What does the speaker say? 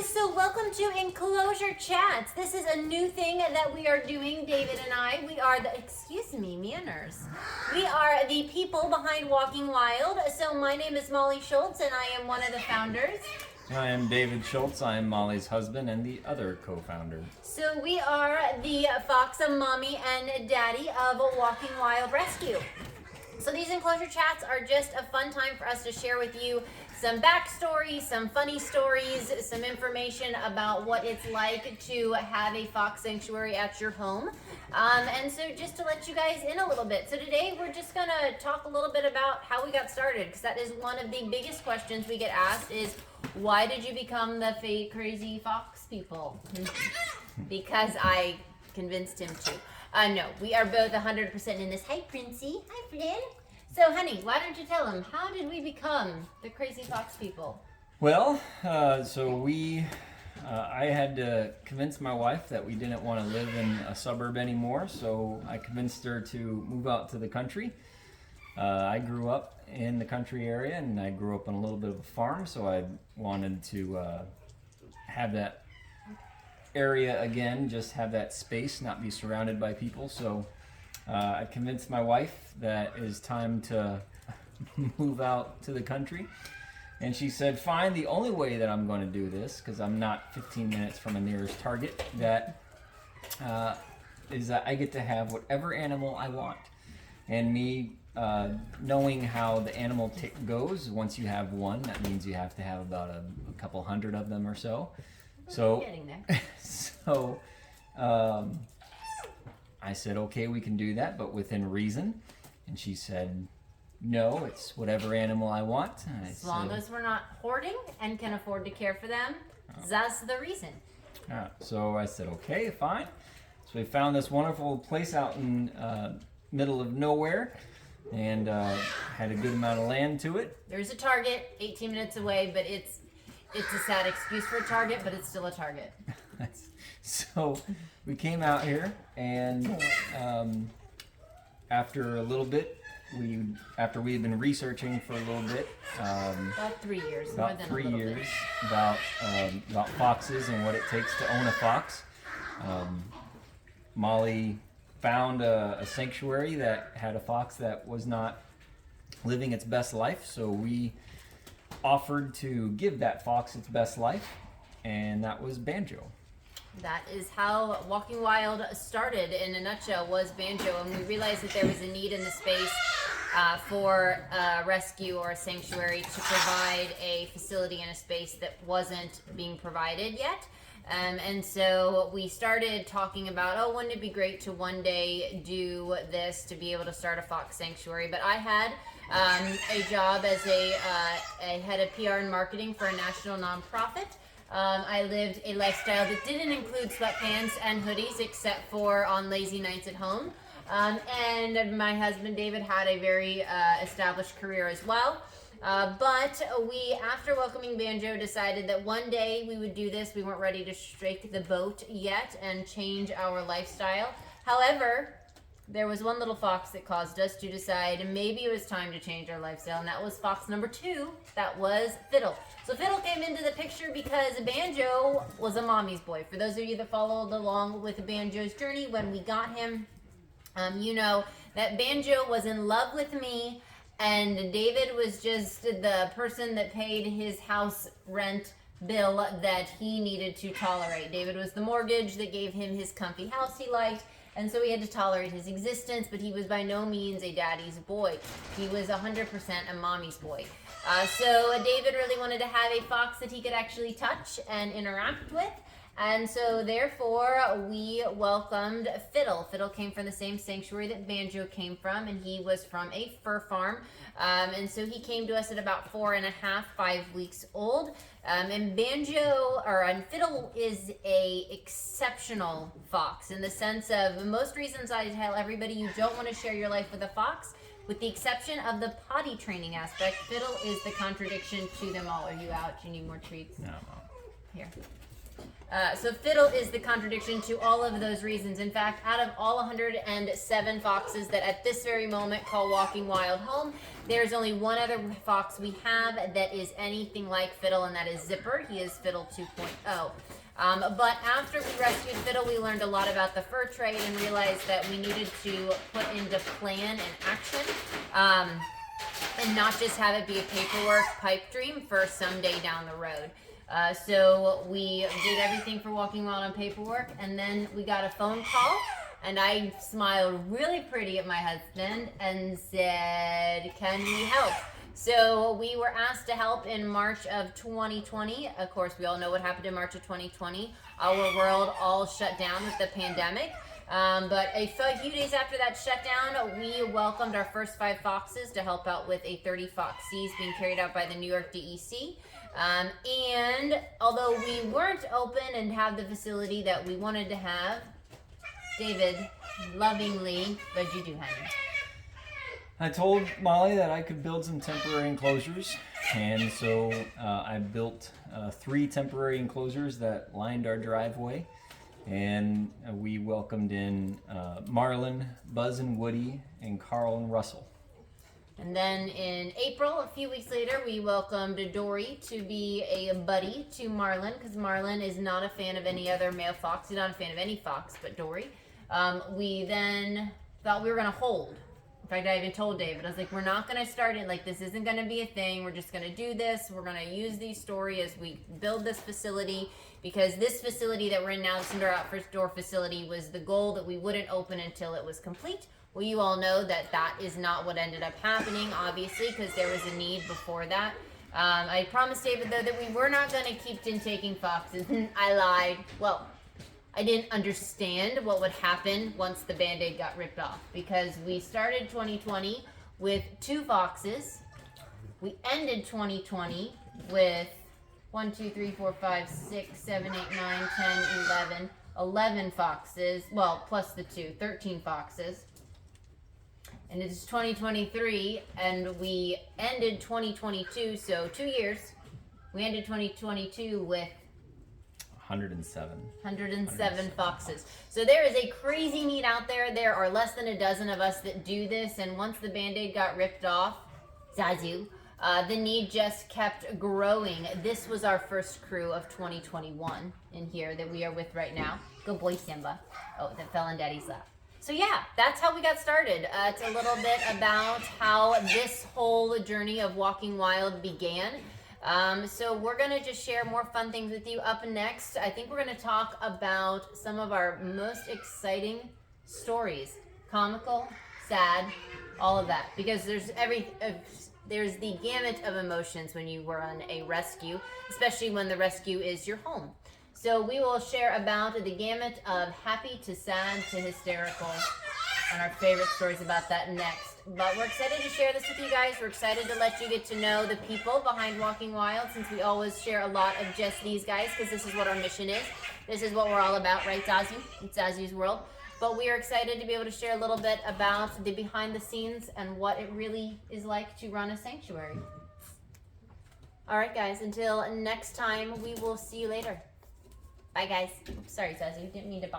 guys, so welcome to Enclosure Chats. This is a new thing that we are doing, David and I. We are the, excuse me, manners. We are the people behind Walking Wild. So my name is Molly Schulz and I am one of the founders. I am David Schulz. I am Molly's husband and the other co-founder. So we are the fox mommy and daddy of Walking Wild Rescue. So these Enclosure Chats are just a fun time for us to share with you some backstory, some funny stories, some information about what it's like to have a fox sanctuary at your home. And so just to let you guys in a little bit. So today we're just gonna talk a little bit about how we got started, because that is one of the biggest questions we get asked is, why did you become the crazy fox people? Because I convinced him to. No, we are both 100% in this. Hi, Princey. Hi, Flynn. So, honey, why don't you tell them, how did we become the crazy fox people? Well, I had to convince my wife that we didn't want to live in a suburb anymore, so I convinced her to move out to the country. I grew up in the country area, and I grew up on a little bit of a farm, so I wanted to have that area again, just have that space, not be surrounded by people. So I convinced my wife that it is time to move out to the country, and she said, fine. The only way that I'm going to do this, because I'm not 15 minutes from a nearest target, is that I get to have whatever animal I want. And me knowing how the animal goes, once you have one, that means you have to have about a couple hundred of them or so. So I said, okay, we can do that, but within reason. And she said, no, it's whatever animal I want. As long as we're not hoarding and can afford to care for them, that's the reason. So I said, okay, fine. So we found this wonderful place out in middle of nowhere, and had a good amount of land to it. There's a Target 18 minutes away, but it's a sad excuse for a Target, but it's still a Target. So we came out here, and after a little bit, after we had been researching for a little bit, about 3 years, about foxes and what it takes to own a fox, Molly found a sanctuary that had a fox that was not living its best life, so we offered to give that fox its best life, and that was Banjo. That is how Walking Wild started in a nutshell, was Banjo, and we realized that there was a need in the space for a rescue or a sanctuary to provide a facility and a space that wasn't being provided yet. And so we started talking about, wouldn't it be great to one day do this, to be able to start a fox sanctuary. But I had a job as a head of PR and marketing for a national nonprofit. I lived a lifestyle that didn't include sweatpants and hoodies, except for on lazy nights at home. And my husband David had a very established career as well. But we, after welcoming Banjo, decided that one day we would do this. We weren't ready to strike the boat yet and change our lifestyle. However, there was one little fox that caused us to decide maybe it was time to change our lifestyle, and that was fox number 2. That was Fiddle. So Fiddle came into the picture because Banjo was a mommy's boy. For those of you that followed along with Banjo's journey, when we got him, you know that Banjo was in love with me, and David was just the person that paid his house rent bill that he needed to tolerate. David was the mortgage that gave him his comfy house he liked, and so he had to tolerate his existence, but he was by no means a daddy's boy. He was 100% a mommy's boy. So David really wanted to have a fox that he could actually touch and interact with. And so therefore we welcomed Fiddle. Fiddle came from the same sanctuary that Banjo came from, and he was from a fur farm. And so he came to us at about 4.5, 5 weeks old. And Fiddle is a exceptional fox in the sense of, most reasons I tell everybody you don't want to share your life with a fox, with the exception of the potty training aspect. Fiddle is the contradiction to them all. Are you out? Do you need more treats? No. Here. So fiddle is the contradiction to all of those reasons. In fact, out of all 107 foxes that at this very moment call Walking Wild home, there's only one other fox we have that is anything like Fiddle, and that is Zipper. He is Fiddle 2.0. But after we rescued Fiddle, we learned a lot about the fur trade and realized that we needed to put into plan and action, and not just have it be a paperwork pipe dream for someday down the road. So we did everything for Walking Wild on paperwork, and then we got a phone call, and I smiled really pretty at my husband and said, "Can we help?" So we were asked to help in March of 2020. Of course, we all know what happened in March of 2020. Our world all shut down with the pandemic. But a few days after that shutdown, we welcomed our first 5 foxes to help out with a 30 fox seize being carried out by the New York DEC. And although we weren't open and have the facility that we wanted to have, David, lovingly, what'd you do, honey? I told Molly that I could build some temporary enclosures, and so I built 3 temporary enclosures that lined our driveway, and we welcomed in Marlin, Buzz and Woody, and Carl and Russell. And then in April, a few weeks later, we welcomed Dory to be a buddy to Marlin, because Marlin is not a fan of any other male fox. He's not a fan of any fox but Dory. We then thought we were going to hold. In fact, I even told David, I was like, we're not going to start it. Like, this isn't going to be a thing. We're just going to do this. We're going to use these story as we build this facility, because this facility that we're in now, this indoor outdoor facility, was the goal that we wouldn't open until it was complete. Well, you all know that that is not what ended up happening, obviously, because there was a need before that. I promised David, though, that we were not going to keep taking foxes. I lied. Well, I didn't understand what would happen once the Band-Aid got ripped off, because we started 2020 with 2 foxes. We ended 2020 with 1, 2, 3, 4, 5, 6, 7, 8, 9, 10, 11 foxes. Well, plus the 2, 13 foxes. And it's 2023, and we ended 2022, so 2 years. We ended 2022 with 107 foxes. So there is a crazy need out there. There are less than a dozen of us that do this, and once the Band-Aid got ripped off, Zazu, the need just kept growing. This was our first crew of 2021 in here that we are with right now. Good boy, Simba. Oh, that fell in Daddy's lap. So yeah, that's how we got started. It's a little bit about how this whole journey of Walking Wild began. So we're going to just share more fun things with you. Up next, I think we're going to talk about some of our most exciting stories. Comical, sad, all of that. Because there's the gamut of emotions when you run a rescue, especially when the rescue is your home. So we will share about the gamut of happy to sad to hysterical and our favorite stories about that next. But we're excited to share this with you guys. We're excited to let you get to know the people behind Walking Wild, since we always share a lot of just these guys, because this is what our mission is. This is what we're all about, right, Zazu? It's Zazu's world. But we are excited to be able to share a little bit about the behind the scenes and what it really is like to run a sanctuary. All right, guys, until next time, we will see you later. Bye, guys. Sorry, Zazu. Didn't mean to bother.